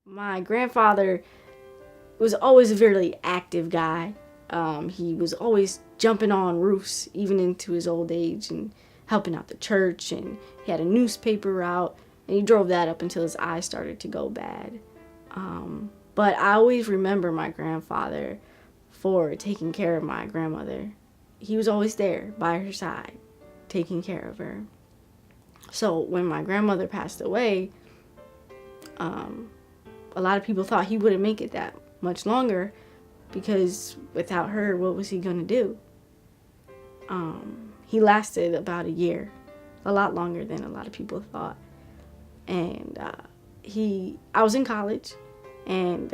My grandfather was always a very active guy. He was always jumping on roofs, even into his old age, and helping out the church. And he had a newspaper route, and he drove that up until his eyes started to go bad. But I always remember my grandfather for taking care of my grandmother. He was always there by her side, taking care of her. So when my grandmother passed away, a lot of people thought he wouldn't make it that much longer because without her, what was he going to do? He lasted about a year, a lot longer than a lot of people thought. And I was in college, and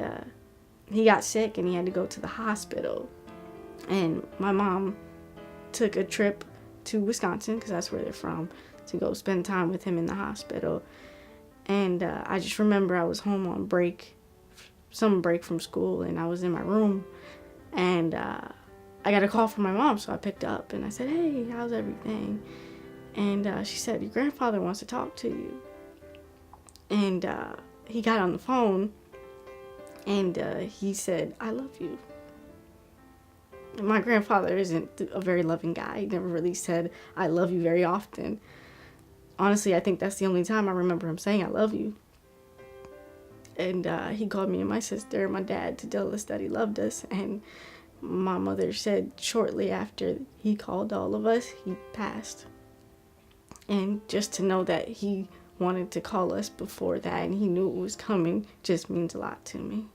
he got sick and he had to go to the hospital. And my mom took a trip to Wisconsin, because that's where they're from, to go spend time with him in the hospital. And I just remember I was home on some break from school, and I was in my room, and I got a call from my mom, so I picked up, and I said, "Hey, how's everything?" And she said, "Your grandfather wants to talk to you." And he got on the phone, and he said, "I love you." My grandfather isn't a very loving guy. He never really said, "I love you" very often. Honestly, I think that's the only time I remember him saying, "I love you." And he called me and my sister and my dad to tell us that he loved us. And my mother said shortly after he called all of us, he passed. And just to know that he wanted to call us before that and he knew it was coming just means a lot to me.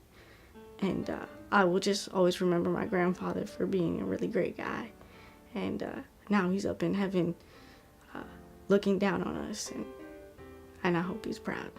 And I will just always remember my grandfather for being a really great guy. And now he's up in heaven looking down on us, and I hope he's proud.